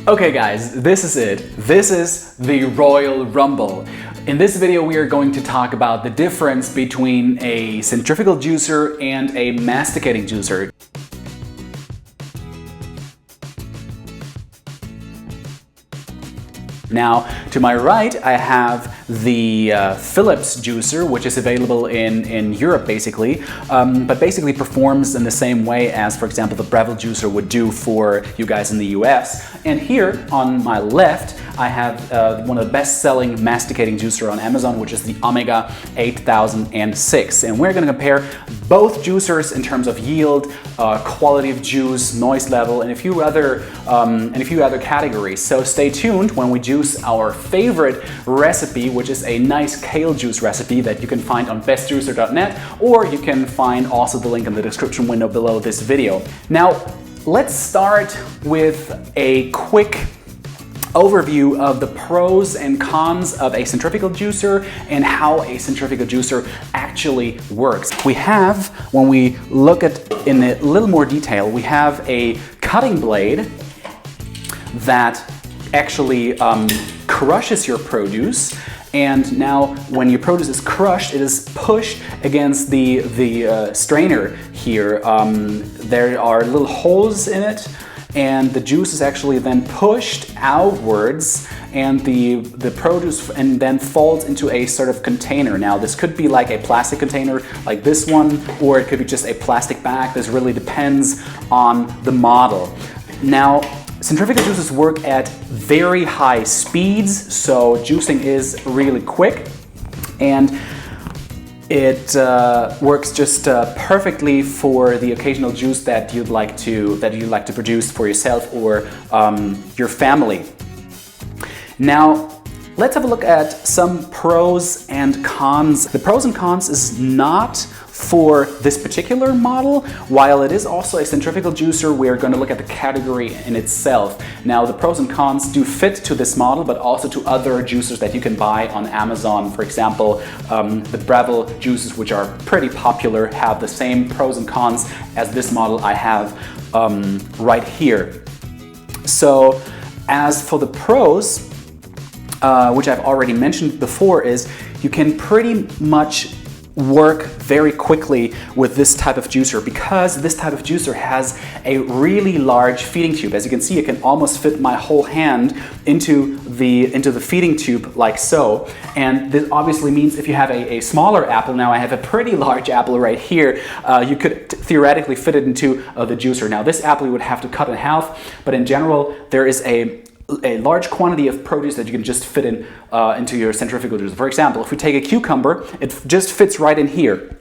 Okay guys, this is it. This is the Royal Rumble. In this video we are going to talk about the difference between a centrifugal juicer and a masticating juicer. Now, to my right, I have the Philips juicer, which is available in Europe basically, but basically performs in the same way as, for example, the Breville juicer would do for you guys in the US. And here on my left, I have one of the best-selling masticating juicer on Amazon, which is the Omega 8006. And we're going to compare both juicers in terms of yield, quality of juice, noise level, and a few other categories. So stay tuned when we juice our favorite recipe, which is a nice kale juice recipe that you can find on bestjuicer.net, or you can find also the link in the description window below this video. Now, let's start with a quick overview of the pros and cons of a centrifugal juicer and how a centrifugal juicer actually works. We have, when we look at in a little more detail, we have a cutting blade that actually crushes your produce. And now when your produce is crushed, it is pushed against the strainer here. There are little holes in it, and the juice is actually then pushed outwards, and the produce and then falls into a sort of container. Now this could be like a plastic container like this one, or it could be just a plastic bag. This really depends on the model. Now, centrifugal juicers work at very high speeds, so juicing is really quick, and it works just perfectly for the occasional juice that you'd like to produce for yourself or your family. Now, let's have a look at some pros and cons. The pros and cons is not for this particular model. While it is also a centrifugal juicer, we're going to look at the category in itself. Now, the pros and cons do fit to this model, but also to other juicers that you can buy on Amazon. For example, the Breville juicers, which are pretty popular, have the same pros and cons as this model I have right here. So, as for the pros, which I've already mentioned before, is you can pretty much work very quickly with this type of juicer because this type of juicer has a really large feeding tube. As you can see, it can almost fit my whole hand into the feeding tube like so. And this obviously means if you have a smaller apple, now I have a pretty large apple right here, you could theoretically fit it into the juicer. Now this apple you would have to cut in half, but in general there is a large quantity of produce that you can just fit in into your centrifugal juicer. For example, if we take a cucumber, it just fits right in here.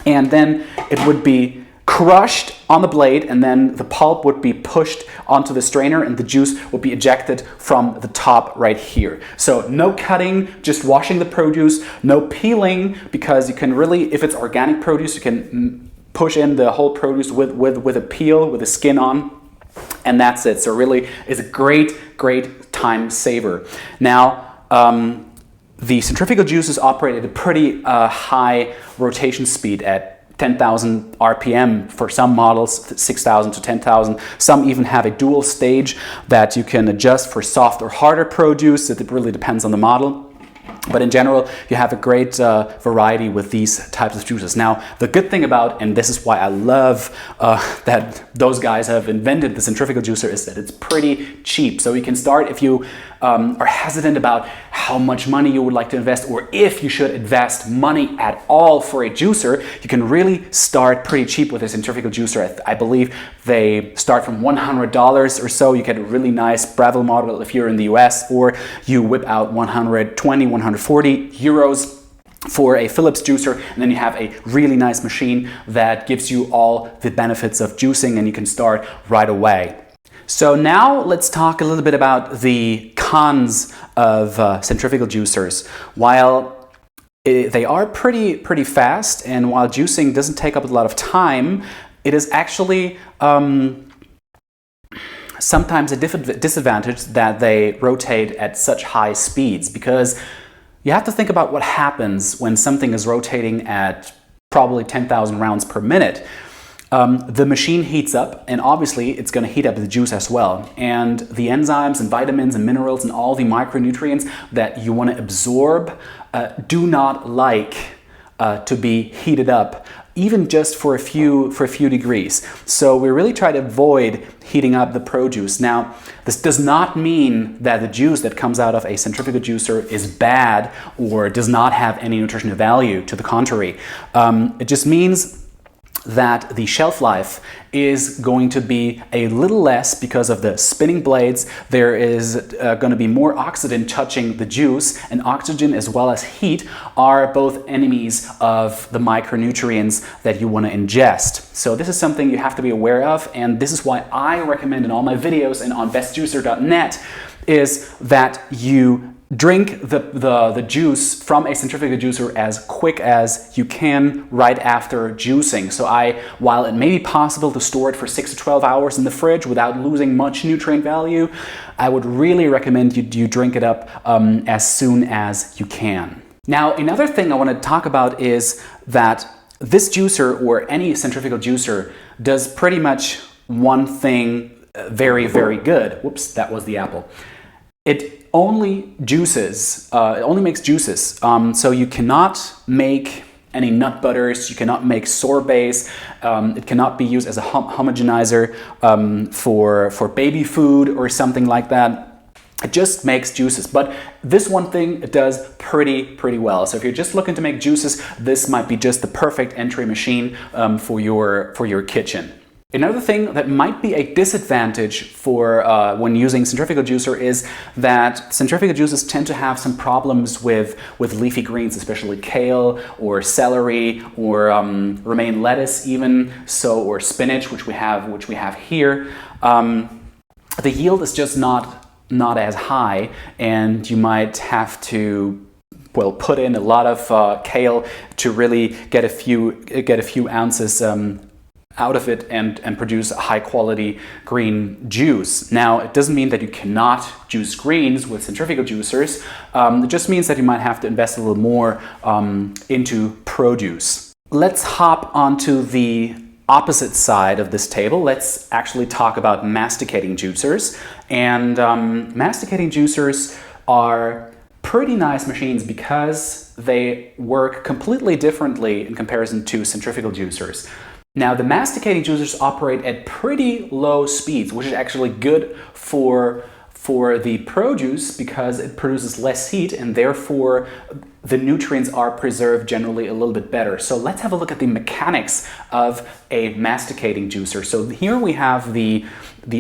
And then it would be crushed on the blade, and then the pulp would be pushed onto the strainer and the juice would be ejected from the top right here. So no cutting, just washing the produce, no peeling, because you can really, if it's organic produce, you can push in the whole produce with a peel, with the skin on. And that's it. So really, it's a great time saver. Now, the centrifugal juicers operate at a pretty high rotation speed at 10,000 RPM for some models, 6,000 to 10,000. Some even have a dual stage that you can adjust for soft or harder produce. It really depends on the model. But in general, you have a great variety with these types of juices. Now, the good thing about, and this is why I love that those guys have invented the centrifugal juicer, is that it's pretty cheap. So you can start if you are hesitant about how much money you would like to invest, or if you should invest money at all for a juicer, you can really start pretty cheap with a centrifugal juicer. I believe they start from $100 or so. You get a really nice Breville model if you're in the US, or you whip out 120, 140 euros for a Philips juicer, and then you have a really nice machine that gives you all the benefits of juicing, and you can start right away. So now let's talk a little bit about the cons of centrifugal juicers. While they are pretty fast, and while juicing doesn't take up a lot of time, it is actually sometimes a disadvantage that they rotate at such high speeds, because you have to think about what happens when something is rotating at probably 10,000 rounds per minute. the machine heats up, and obviously it's going to heat up the juice as well. And the enzymes and vitamins and minerals and all the micronutrients that you want to absorb do not like to be heated up, even just for a few degrees. So we really try to avoid heating up the produce. Now, this does not mean that the juice that comes out of a centrifugal juicer is bad or does not have any nutritional value. To the contrary, it just means that the shelf life is going to be a little less because of the spinning blades. There is going to be more oxygen touching the juice, and oxygen as well as heat are both enemies of the micronutrients that you want to ingest. So this is something you have to be aware of, and this is why I recommend in all my videos and on bestjuicer.net is that you drink the juice from a centrifugal juicer as quick as you can right after juicing. So while it may be possible to store it for 6 to 12 hours in the fridge without losing much nutrient value, I would really recommend you drink it up as soon as you can. Now, another thing I want to talk about is that this juicer, or any centrifugal juicer, does pretty much one thing very, very good. Whoops, that was the apple. It only makes juices. So you cannot make any nut butters, you cannot make sorbets, it cannot be used as a homogenizer for baby food or something like that. It just makes juices. But this one thing it does pretty well. So if you're just looking to make juices, this might be just the perfect entry machine for your kitchen. Another thing that might be a disadvantage for when using centrifugal juicer is that centrifugal juicers tend to have some problems with leafy greens, especially kale or celery or romaine lettuce even, or spinach, which we have here. The yield is just not as high, and you might have to put in a lot of kale to really get a few ounces out of it and produce a high quality green juice. Now, it doesn't mean that you cannot juice greens with centrifugal juicers. It just means that you might have to invest a little more into produce. Let's hop onto the opposite side of this table. Let's actually talk about masticating juicers. And masticating juicers are pretty nice machines because they work completely differently in comparison to centrifugal juicers. Now, the masticating juicers operate at pretty low speeds, which is actually good for the produce because it produces less heat, and therefore the nutrients are preserved generally a little bit better. So let's have a look at the mechanics of a masticating juicer. So here we have the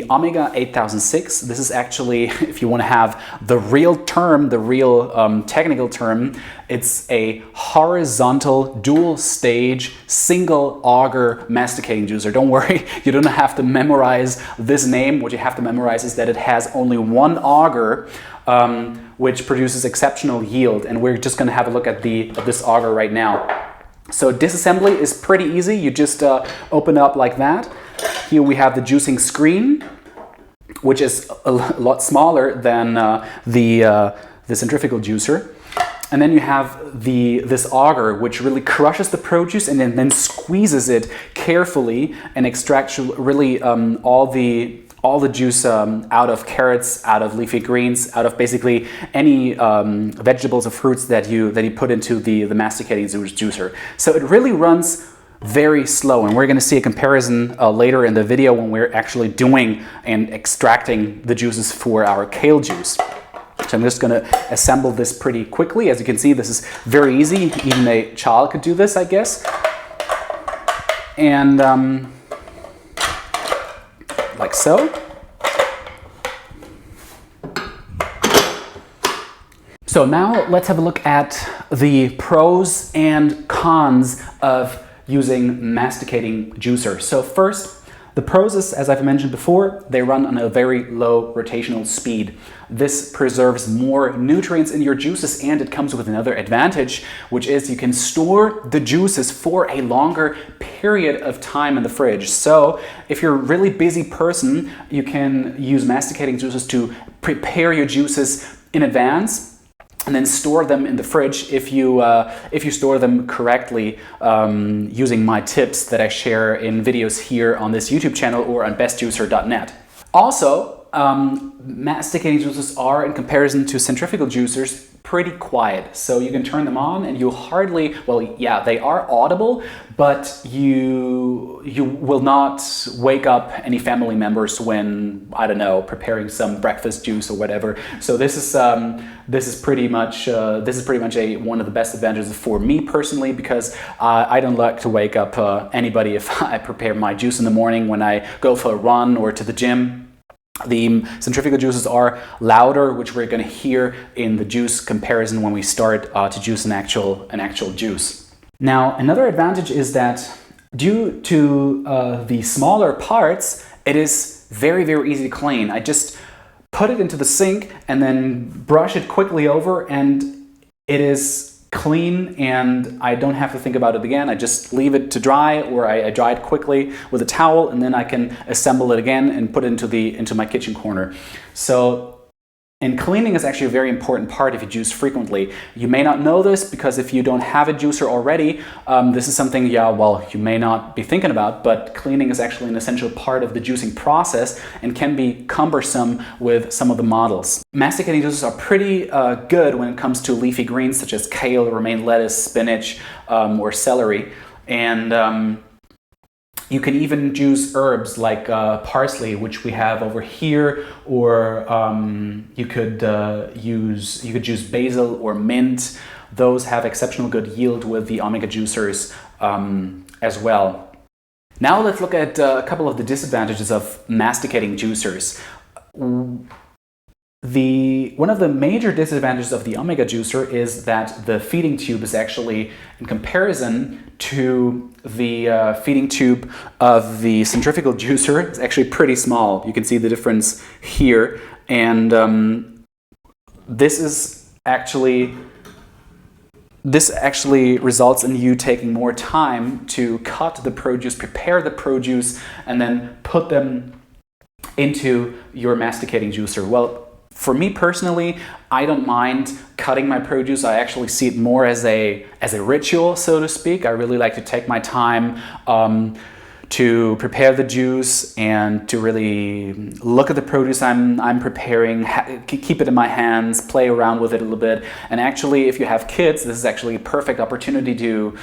Omega 8006. This is actually, if you want to have the real term, the real technical term, it's a horizontal dual stage single auger masticating juicer. Don't worry, you don't have to memorize this name. What you have to memorize is that it has only one auger, which produces exceptional yield, and we're just going to have a look at this auger right now. So disassembly is pretty easy. You just open it up like that. Here we have the juicing screen, which is a lot smaller than the centrifugal juicer. And then you have this auger, which really crushes the produce and then squeezes it carefully and extracts really all the juice out of carrots, out of leafy greens, out of basically any vegetables or fruits that you put into the masticating juicer. So it really runs very slow, and we're going to see a comparison later in the video when we're actually doing and extracting the juices for our kale juice. So I'm just going to assemble this pretty quickly. As you can see, this is very easy. Even a child could do this, I guess. And like so. So now let's have a look at the pros and cons of using masticating juicer. So first, the pros is, as I've mentioned before, they run on a very low rotational speed. This preserves more nutrients in your juices, and it comes with another advantage, which is you can store the juices for a longer period of time in the fridge. So if you're a really busy person, you can use masticating juicers to prepare your juices in advance. and then store them in the fridge if you store them correctly using my tips that I share in videos here on this YouTube channel or on bestjuicer.net. Also, masticating juicers are, in comparison to centrifugal juicers, pretty quiet. So you can turn them on and you hardly, well, yeah, they are audible, but you will not wake up any family members when, I don't know, preparing some breakfast juice or whatever. So this is pretty much one of the best advantages for me personally, because I don't like to wake up anybody if I prepare my juice in the morning when I go for a run or to the gym. The centrifugal juices are louder, which we're going to hear in the juice comparison when we start to juice an actual juice. Now, another advantage is that due to the smaller parts, it is very, very easy to clean. I just put it into the sink and then brush it quickly over, and it is clean, and I don't have to think about it again. I just leave it to dry, or I dry it quickly with a towel, and then I can assemble it again and put it into my kitchen corner. So, and cleaning is actually a very important part if you juice frequently. You may not know this, because if you don't have a juicer already, this is something, yeah, well, you may not be thinking about, but cleaning is actually an essential part of the juicing process and can be cumbersome with some of the models. Masticating juicers are pretty good when it comes to leafy greens such as kale, romaine lettuce, spinach, or celery. And you can even juice herbs like parsley, which we have over here, or you could juice basil or mint. Those have exceptional good yield with the omega juicers as well. Now let's look at a couple of the disadvantages of masticating juicers. One of the major disadvantages of the omega juicer is that the feeding tube is actually, in comparison to the feeding tube of the centrifugal juicer, it's actually pretty small. You can see the difference here, and this actually results in you taking more time to cut the produce, prepare the produce, and then put them into your masticating juicer. Well, for me personally, I don't mind cutting my produce. I actually see it more as a ritual, so to speak. I really like to take my time to prepare the juice and to really look at the produce I'm preparing, keep it in my hands, play around with it a little bit. And actually, if you have kids, this is actually a perfect opportunity to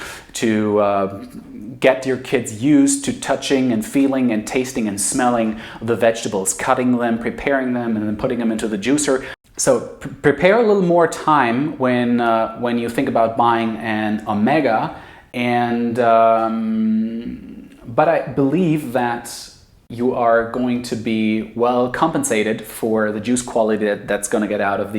get your kids used to touching and feeling and tasting and smelling the vegetables, cutting them, preparing them, and then putting them into the juicer. So prepare a little more time when you think about buying an omega, and but I believe that you are going to be well compensated for the juice quality that's going to get out of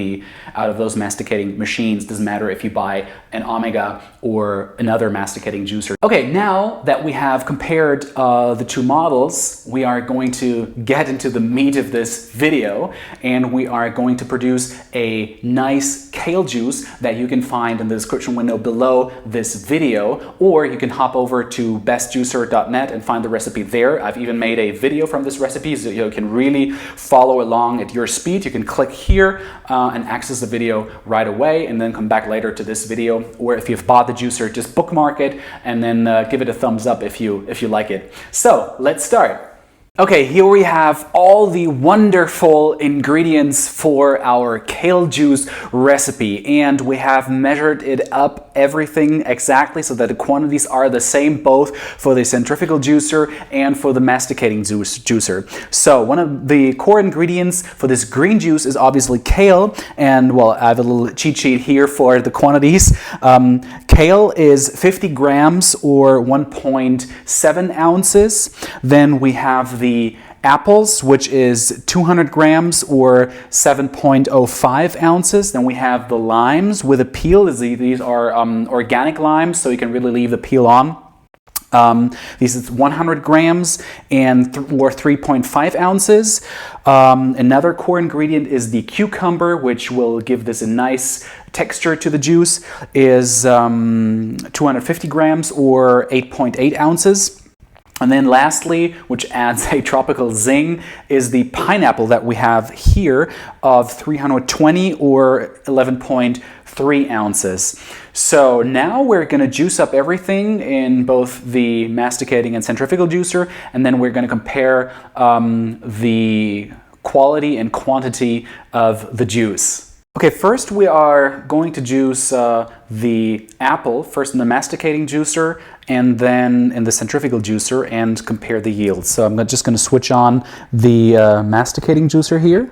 those masticating machines. Doesn't matter if you buy an omega or another masticating juicer. Okay, now that we have compared the two models, we are going to get into the meat of this video, and we are going to produce a nice kale juice that you can find in the description window below this video, or you can hop over to bestjuicer.net and find the recipe there. I've even made a video from this recipe, so you can really follow along at your speed. You can click here and access the video right away, and then come back later to this video. Or if you've bought the juicer, just bookmark it and then give it a thumbs up if you like it. So let's start. Okay, here we have all the wonderful ingredients for our kale juice recipe, and we have measured it up, everything exactly, so that the quantities are the same both for the centrifugal juicer and for the masticating juicer. So one of the core ingredients for this green juice is obviously kale, and well, I have a little cheat sheet here for the quantities. Kale is 50 grams or 1.7 ounces. Then we have the apples, which is 200 grams or 7.05 ounces. Then we have the limes with a peel. These are organic limes, so you can really leave the peel on. This is 100 grams or 3.5 ounces. Another core ingredient is the cucumber, which will give this a nice texture to the juice, is 250 grams or 8.8 ounces. And then lastly, which adds a tropical zing, is the pineapple that we have here of 320 or 11.3 ounces. So now we're going to juice up everything in both the masticating and centrifugal juicer, and then we're going to compare the quality and quantity of the juice. Okay, first we are going to juice the apple, first in the masticating juicer and then in the centrifugal juicer, and compare the yields. So I'm just going to switch on the masticating juicer here.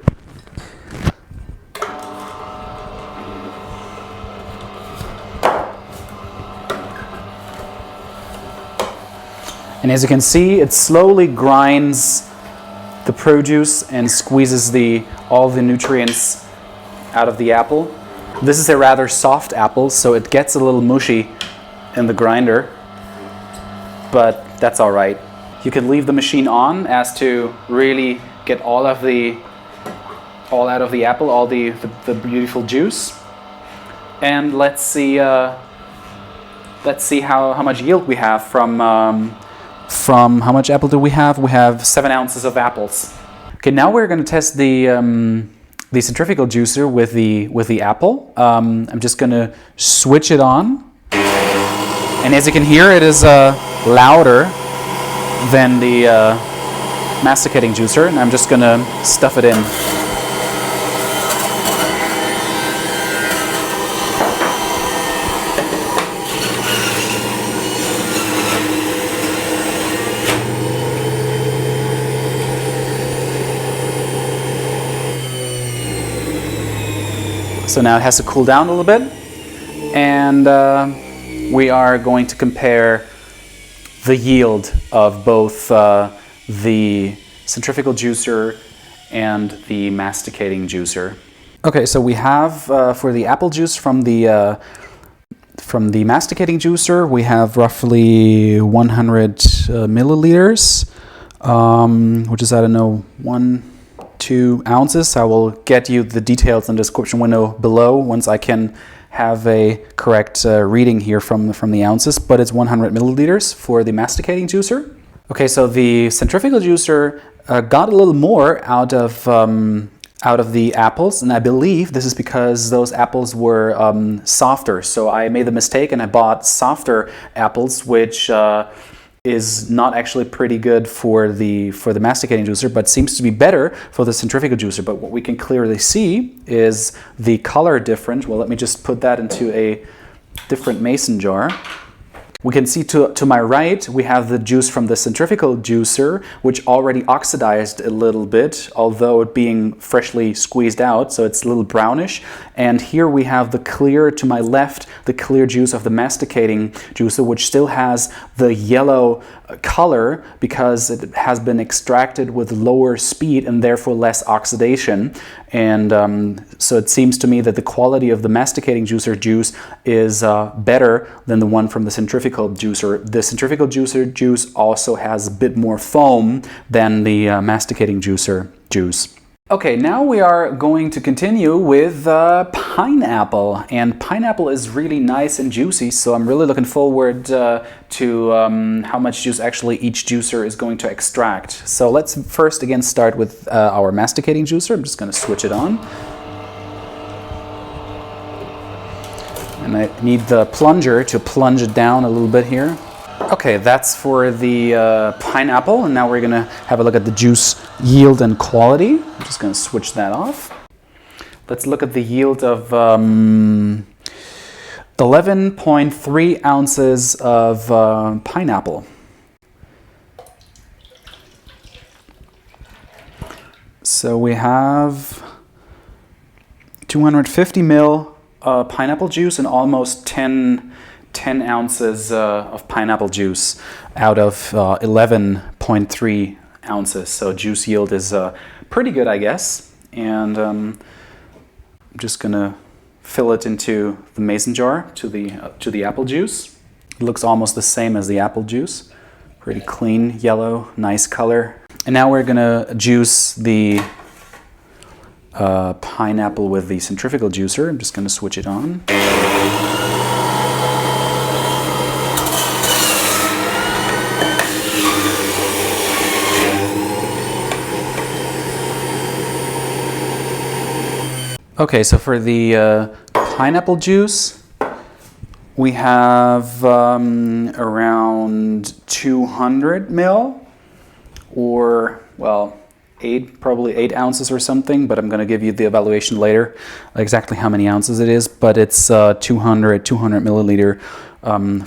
And as you can see, it slowly grinds the produce and squeezes all the nutrients out of the apple. This is a rather soft apple, so it gets a little mushy in the grinder, but that's all right. You can leave the machine on as to really get all out of the apple, all the beautiful juice. And let's see how much yield we have from how much apple do we have? We have 7 ounces of apples. Okay, now we're going to test the centrifugal juicer with the apple. I'm just going to switch it on, and as you can hear, it is louder than the masticating juicer, and I'm just going to stuff it in. So now it has to cool down a little bit, and we are going to compare the yield of both the centrifugal juicer and the masticating juicer. Okay, so we have for the apple juice from the masticating juicer, we have roughly 100 milliliters, which is, I don't know, 2 ounces. I will get you the details in the description window below once I can have a correct reading here from the ounces, but it's 100 milliliters for the masticating juicer. Okay, so the centrifugal juicer got a little more out of the apples, and I believe this is because those apples were softer. So I made the mistake and I bought softer apples, which is not actually pretty good for the masticating juicer, but seems to be better for the centrifugal juicer. But what we can clearly see is the color difference. Well, let me just put that into a different mason jar. We can see to my right, we have the juice from the centrifugal juicer, which already oxidized a little bit, although it being freshly squeezed out, so it's a little brownish. And here we have the clear, to my left, the clear juice of the masticating juicer, which still has the yellow color because it has been extracted with lower speed and therefore less oxidation. And so it seems to me that the quality of the masticating juicer juice is better than the one from the centrifugal juicer. The centrifugal juicer juice also has a bit more foam than the masticating juicer juice. Okay, now we are going to continue with pineapple, and pineapple is really nice and juicy, so I'm really looking forward to how much juice actually each juicer is going to extract. So let's first again start with our masticating juicer. I'm just going to switch it on. And I need the plunger to plunge it down a little bit here. Okay, that's for the pineapple, and now we're going to have a look at the juice yield and quality. I'm just going to switch that off. Let's look at the yield of 11.3 ounces of pineapple. So we have 250 ml pineapple juice and almost 10 ounces of pineapple juice out of 11.3 ounces. So juice yield is pretty good, I guess. And I'm just gonna fill it into the mason jar to the apple juice. It looks almost the same as the apple juice. Pretty clean, yellow, nice color. And now we're gonna juice the pineapple with the centrifugal juicer. I'm just gonna switch it on. Okay, so for the pineapple juice, we have around 200 ml, or, well, probably 8 ounces or something, but I'm going to give you the evaluation later, exactly how many ounces it is, but it's 200 milliliter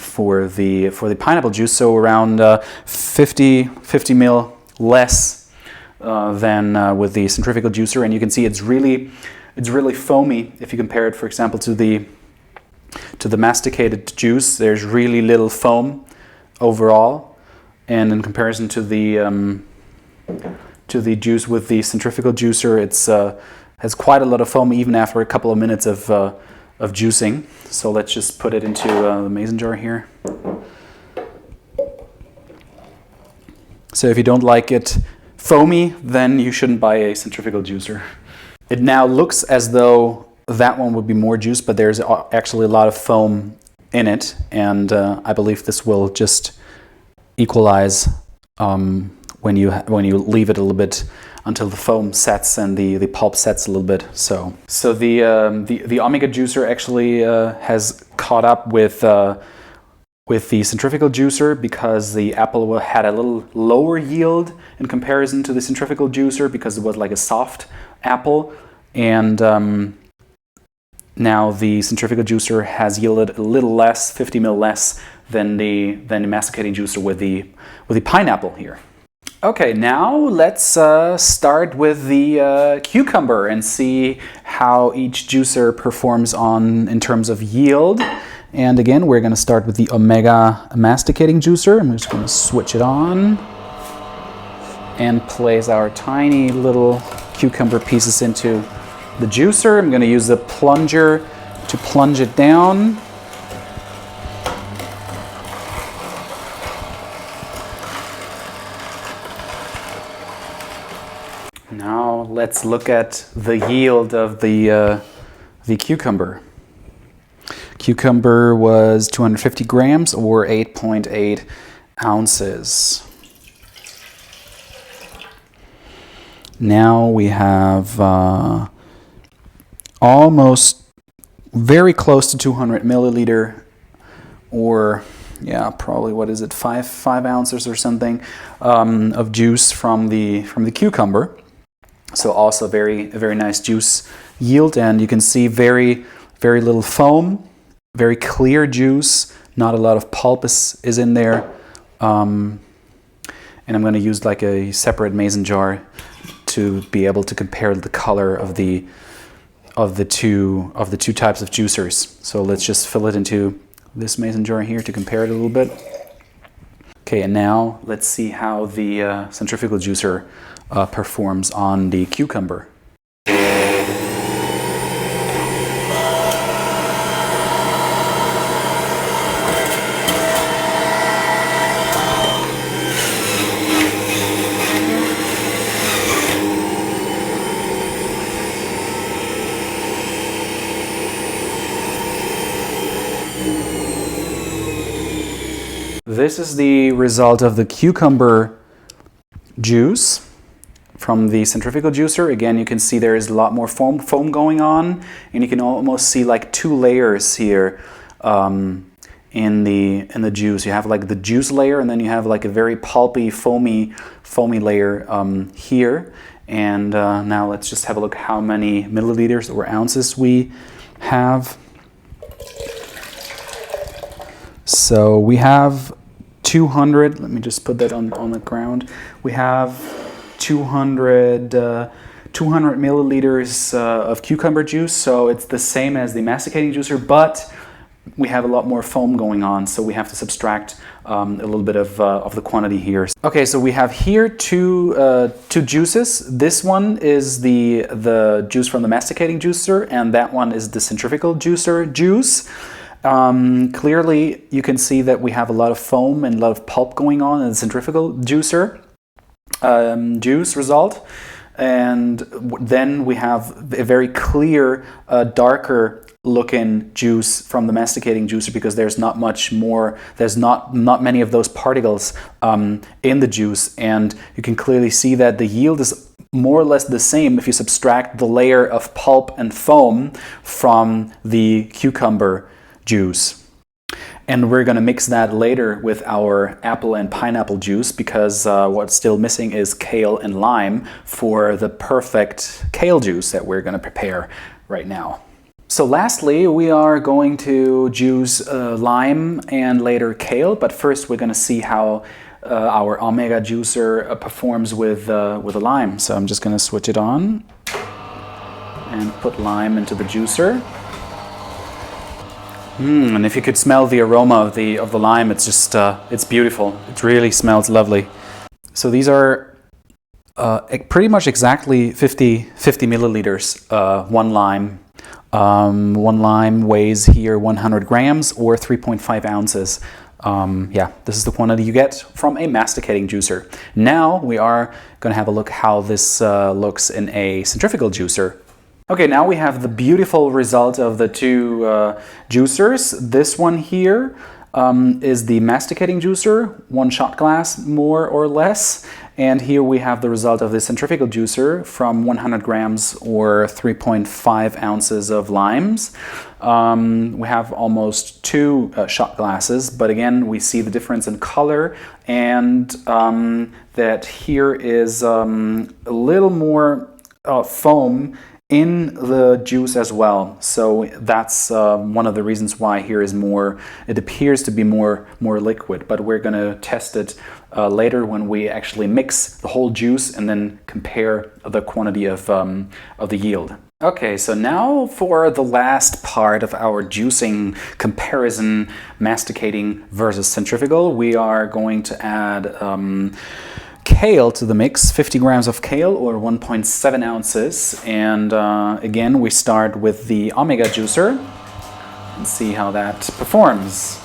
for the pineapple juice, so around 50 ml less than with the centrifugal juicer. And you can see it's really foamy. If you compare it, for example, to the masticated juice, there's really little foam overall, and in comparison to the juice with the centrifugal juicer, it's has quite a lot of foam even after a couple of minutes of juicing. So let's just put it into the mason jar here. So if you don't like it foamy, then you shouldn't buy a centrifugal juicer. It now looks as though that one would be more juice, but there's actually a lot of foam in it, and I believe this will just equalize when you leave it a little bit until the foam sets and the pulp sets a little bit. So the Omega juicer actually has caught up with the centrifugal juicer, because the apple had a little lower yield in comparison to the centrifugal juicer, because it was like a soft apple, and now the centrifugal juicer has yielded a little less, 50 ml less than the masticating juicer with the pineapple here. Okay, now let's start with the cucumber and see how each juicer performs in terms of yield. And again, we're going to start with the Omega masticating juicer. I'm just going to switch it on and place our tiny little cucumber pieces into the juicer. I'm going to use the plunger to plunge it down. Now let's look at the yield of the cucumber. Cucumber was 250 grams or 8.8 ounces. Now we have almost very close to 200 milliliter, or yeah, probably, what is it, 5 ounces or something of juice from the cucumber. So also a very nice juice yield, and you can see very little foam, very clear juice, not a lot of pulp is in there. And I'm going to use like a separate mason jar to be able to compare the color of the two types of juicers. So let's just fill it into this mason jar here to compare it a little bit. Okay, and now let's see how the centrifugal juicer performs on the cucumber. This is the result of the cucumber juice from the centrifugal juicer. Again, you can see there is a lot more foam going on, and you can almost see like 2 layers here in the juice. You have like the juice layer, and then you have like a very pulpy, foamy layer here. And now let's just have a look how many milliliters or ounces we have. So we have 200, let me just put that on the ground. We have 200 milliliters of cucumber juice, so it's the same as the masticating juicer, but we have a lot more foam going on, so we have to subtract a little bit of the quantity here. Okay, so we have here two juices. This one is the juice from the masticating juicer, and that one is the centrifugal juicer juice. Clearly, you can see that we have a lot of foam and a lot of pulp going on in the centrifugal juicer juice result. And then we have a very clear, darker looking juice from the masticating juicer, because there's not much more, there's not many of those particles in the juice. And you can clearly see that the yield is more or less the same if you subtract the layer of pulp and foam from the cucumber juice. And we're going to mix that later with our apple and pineapple juice, because what's still missing is kale and lime for the perfect kale juice that we're going to prepare right now. So lastly, we are going to juice lime and later kale, but first we're going to see how our Omega juicer performs with the lime. So I'm just going to switch it on and put lime into the juicer. And if you could smell the aroma of the lime, it's just it's beautiful. It really smells lovely. So these are pretty much exactly 50 milliliters. One lime. One lime weighs here 100 grams or 3.5 ounces. Yeah, this is the quantity you get from a masticating juicer. Now we are going to have a look how this looks in a centrifugal juicer. Okay, now we have the beautiful result of the two juicers. This one here is the masticating juicer, 1 shot glass more or less. And here we have the result of the centrifugal juicer from 100 grams or 3.5 ounces of limes. We have almost 2 shot glasses, but again, we see the difference in color, and that here is a little more foam in the juice as well. So that's one of the reasons why here is more, it appears to be more liquid, but we're going to test it later when we actually mix the whole juice and then compare the quantity of the yield. Okay, so now for the last part of our juicing comparison, masticating versus centrifugal, we are going to add kale to the mix, 50 grams of kale or 1.7 ounces. And again, we start with the Omega juicer and see how that performs.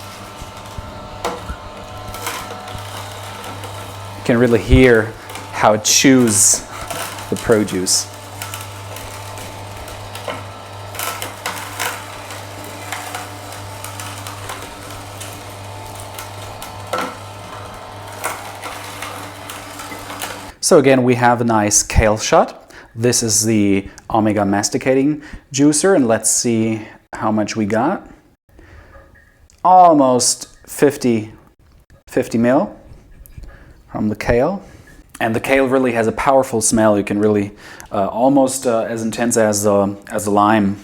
You can really hear how it chews the produce. So again, we have a nice kale shot. This is the Omega masticating juicer, and let's see how much we got. Almost 50 mil from the kale. And the kale really has a powerful smell. You can really, almost as intense as the lime.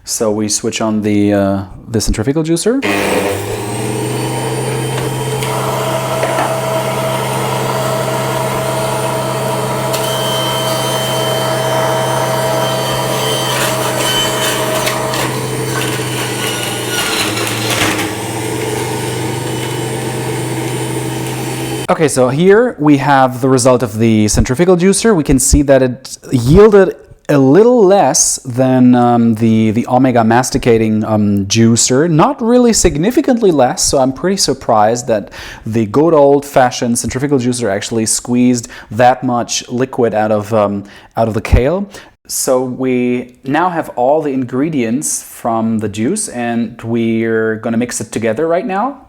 So we switch on the centrifugal juicer. Okay, so here we have the result of the centrifugal juicer. We can see that it yielded a little less than the Omega masticating juicer, not really significantly less, so I'm pretty surprised that the good old-fashioned centrifugal juicer actually squeezed that much liquid out of the kale. So we now have all the ingredients from the juice, and we're going to mix it together right now.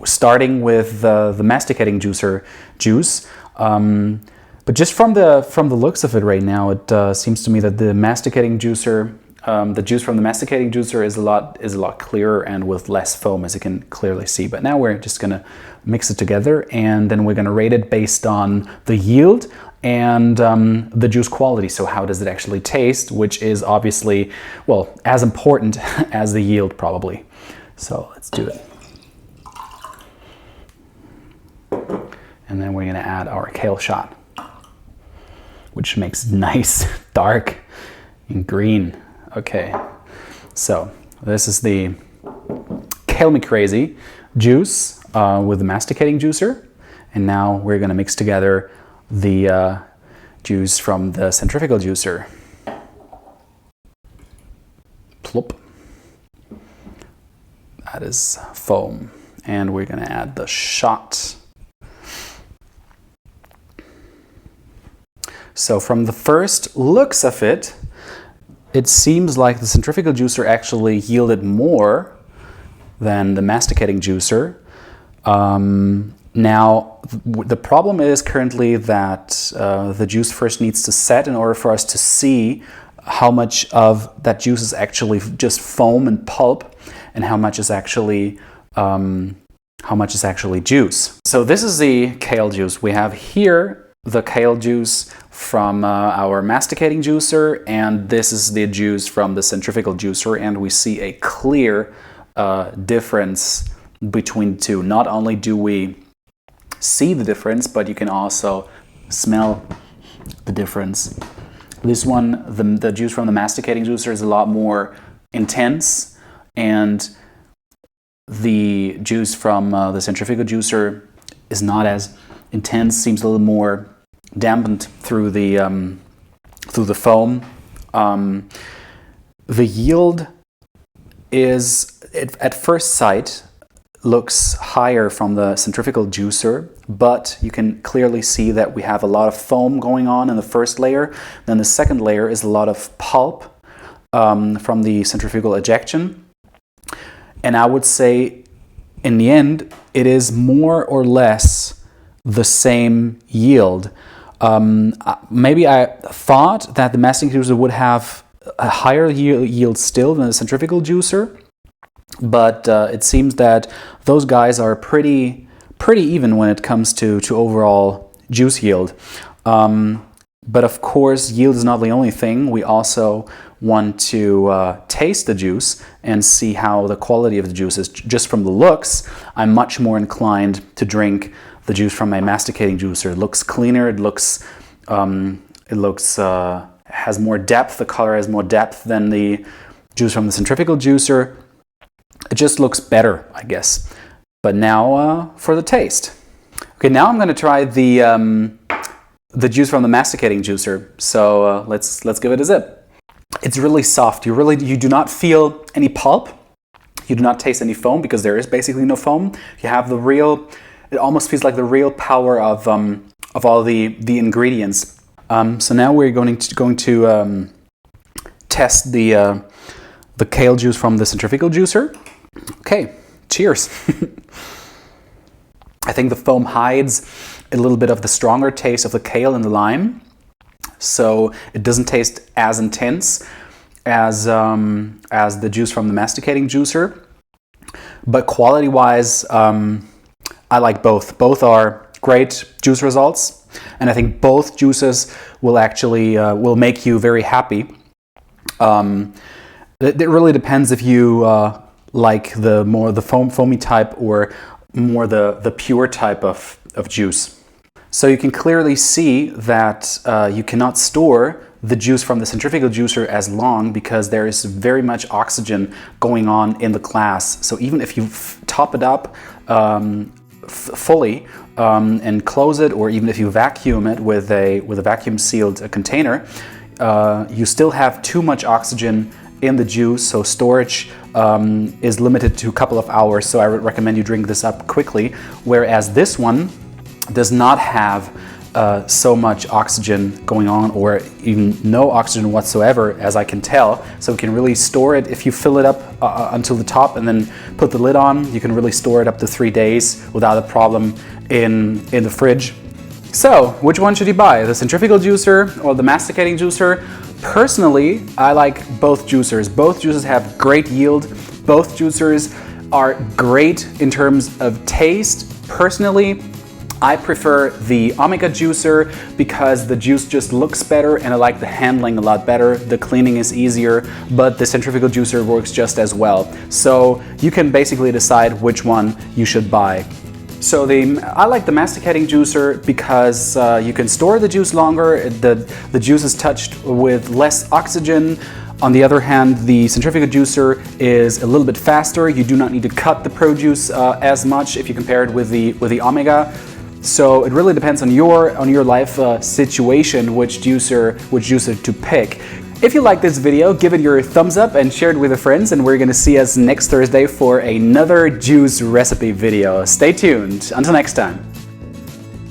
Starting with the masticating juicer juice, but just from the looks of it right now, it seems to me that the masticating juicer, the juice from the masticating juicer is a lot clearer and with less foam, as you can clearly see. But now we're just gonna mix it together, and then we're gonna rate it based on the yield and the juice quality. So how does it actually taste, which is obviously, well, as important as the yield probably. So let's do it. And then we're going to add our kale shot, which makes nice dark and green. Okay, so this is the Kale Me Crazy juice with the masticating juicer. And now we're going to mix together the juice from the centrifugal juicer. Plop. That is foam. And we're going to add the shot. So from the first looks of it, it seems like the centrifugal juicer actually yielded more than the masticating juicer. Now, the problem is currently that the juice first needs to set in order for us to see how much of that juice is actually just foam and pulp, and how much is actually juice. So this is the kale juice. We have here the kale juice from our masticating juicer, and this is the juice from the centrifugal juicer, and we see a clear difference between the two. Not only do we see the difference, but you can also smell the difference. This one, the juice from the masticating juicer, is a lot more intense, and the juice from the centrifugal juicer is not as intense, seems a little more dampened through the foam. The yield is, at first sight, looks higher from the centrifugal juicer, but you can clearly see that we have a lot of foam going on in the first layer. Then the second layer is a lot of pulp from the centrifugal ejection. And I would say, in the end, it is more or less the same yield. Maybe I thought that the masticating juicer would have a higher yield still than the centrifugal juicer, but it seems that those guys are pretty even when it comes to overall juice yield. But of course, yield is not the only thing. We also want to taste the juice and see how the quality of the juice is. Just from the looks, I'm much more inclined to drink the juice from a masticating juicer. It looks cleaner. It looks has more depth. The color has more depth than the juice from the centrifugal juicer. It just looks better, I guess. But now for the taste. Okay, now I'm going to try the juice from the masticating juicer. So let's give it a sip. It's really soft. You do not feel any pulp. You do not taste any foam because there is basically no foam. You have the real. It almost feels like the real power of all the ingredients. So now we're going to test the kale juice from the centrifugal juicer. Okay, cheers. I think the foam hides a little bit of the stronger taste of the kale and the lime, so it doesn't taste as intense as the juice from the masticating juicer. But quality-wise, I like both. Both are great juice results, and I think both juices will actually will make you very happy. It really depends if you like the foamy type or more the pure type of juice. So you can clearly see that you cannot store the juice from the centrifugal juicer as long because there is very much oxygen going on in the glass. So even if you top it up fully and close it, or even if you vacuum it with a vacuum sealed container, you still have too much oxygen in the juice, so storage is limited to a couple of hours, so I would recommend you drink this up quickly, whereas this one does not have so much oxygen going on, or even no oxygen whatsoever, as I can tell. So you can really store it. If you fill it up until the top and then put the lid on, you can really store it up to 3 days without a problem in the fridge. So, which one should you buy? The centrifugal juicer or the masticating juicer? Personally, I like both juicers. Both juicers have great yield. Both juicers are great in terms of taste. Personally, I prefer the Omega juicer because the juice just looks better and I like the handling a lot better. The cleaning is easier, but the centrifugal juicer works just as well. So you can basically decide which one you should buy. So I like the masticating juicer because you can store the juice longer. The juice is touched with less oxygen. On the other hand, the centrifugal juicer is a little bit faster. You do not need to cut the produce as much if you compare it with the Omega. So it really depends on your life situation which juicer to pick. If you like this video, give it your thumbs up and share it with your friends, and we're gonna see us next Thursday for another juice recipe video. Stay tuned. Until next time.